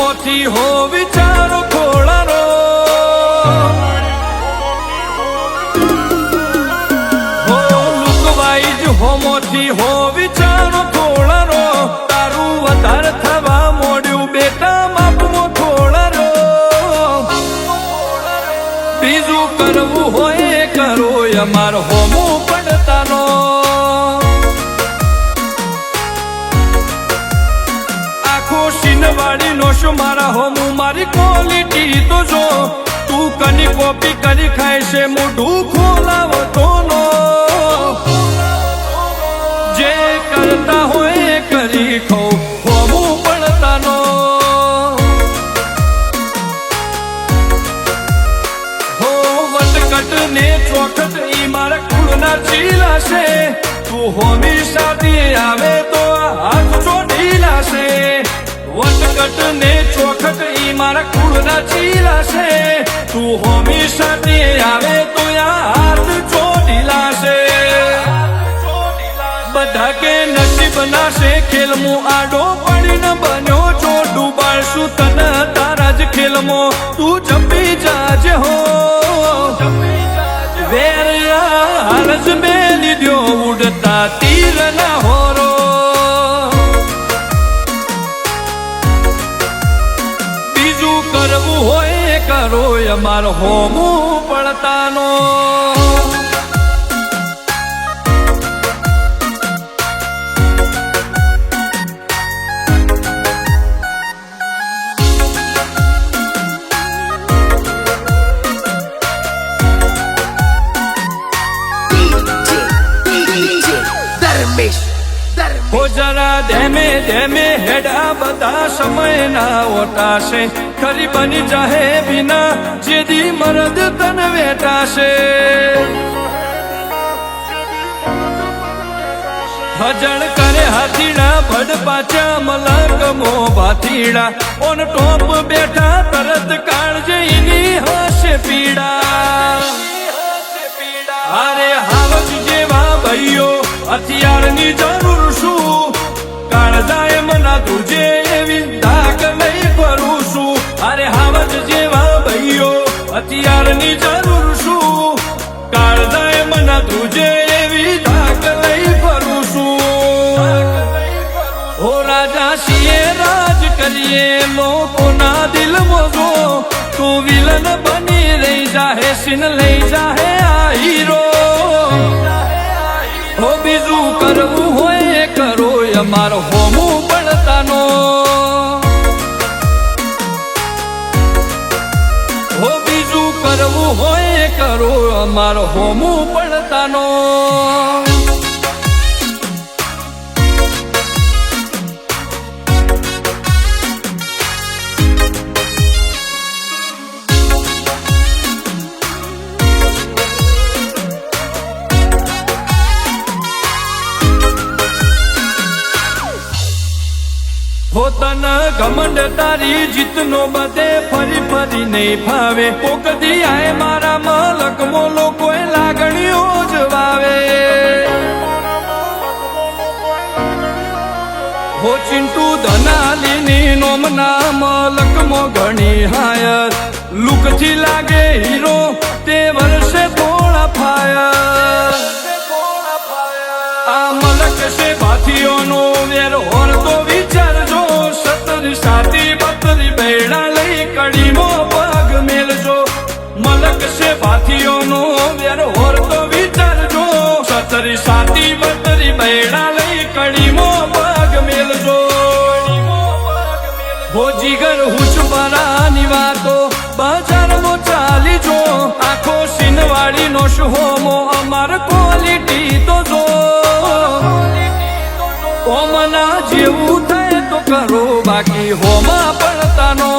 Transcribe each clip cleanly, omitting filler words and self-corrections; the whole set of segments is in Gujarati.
મોટી હો વિચારો ખોળાનો હો લુકવાઈ જ હો મોટી હો વિચારો ખોળાનો તારું વધારે થવા મોડ્યું બેટા માપમો ખોળાનો બીજું કરવું હોય કરો અમાર હોમું પડતાનો વાળી નો શું મારા હોમું મારી ક્વોલિટી તો જો તું કની કોપી કરી ખાય છે મોઢું ખોલાવતો નો જે કરતા હોય કરી ખો હોમું પડતાનો હો વટકટ ને ચોખટ ઈ મારા કુળના ચીલા છે તું હોમી સાથે આવે તો હાથ ચોટી લાશે વટકટ ને ચોખટ ઈ મારા કુળના ચીલા છે તું હોમી સાથે આવે તો હાથ ચોટી લાશે બધા કે નસીબ નાશે ખેલમું આડો પડીને બન્યો છો ડૂબાડશું તને તારા જ ખેલમાં તું જપી જાજે હો વેર હાલ જ મેલી દ્યો ઉડતા તીર ના હોરો કરવું હોય કરો અમાર હોમું પડતાનો હો જરા ધેમે ધેમે હેડા બધા સમયના ઓટાશે ખરી બની જાહે વિના જેદી મરદ તન વેટાશે હજણ કરે હાથીડા ભડ પાછા મલકમો ભાથીડા ઓન ટોપ બેઠા તરત કાળજે ઈની હશે પીડા અરે હાવજ જેવા ભાઈઓ હથિયારની જરૂર શું કાળજાએ મના તુજે એવી ધાક નહીં કરું છું અરે હાવજ જેવા ભાઈઓ હથિયારની જરૂર શું કાળજાએ મના તુજે એવી ધાક નહીં કરું છું હો રાજા સિંહે રાજ કરીએ લોકોના દિલ મોજો તું વિલન બની રહી જાહે સિન લઈ જાહે આ હીરો હો બીજું કરવું હોય કરો અમાર હોમું પડતાનો હો બીજું કરવું હોય કરો અમાર હોમું પડતાનો હોતન ઘમંડ તારી જીતનો બધે ફરી ફરી નહીં ફાવે કોક દી આય મારા મલકમો લોકોએ લાગણીઓ જ વાવે હો ચિંટુ ધનાલીની નોમના મલકમો ઘણી હાયર લુકથી લાગે હીરો તે વર્ષે થોડા ફાયર આ મલક છે ભાથીઓનો વેર હોર તો વિચારજો સાતી બતરી બેડા લઈ કડીમો પગ મેલજો મલક છે ભાથીઓનો વેર હોર તો વિચારજો સતરી સાતી બતરી બેડા લઈ કડીમો પગ મેલજો હો જીગર હુચબરાની વાતો બજારમાં ચાલી જો આખો સિનવાડી નો હોમો અમાર ક્વોલિટી તો જો ઓમના જેવું થાય તો કરો બાકી હોમા પડતાનો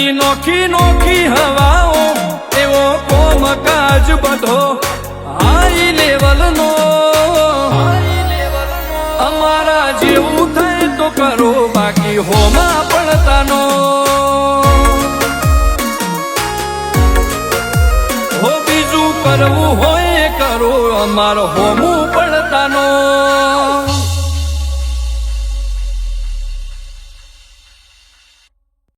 બધી નોખી નોખી હવાઓ એવો કોમકાજ બધો હાઈ લેવલ નો અમારા જેવું થાય તો કરો બાકી હોમાં પડતાનો હો બીજું કરવું હોય કરો અમારો હોમું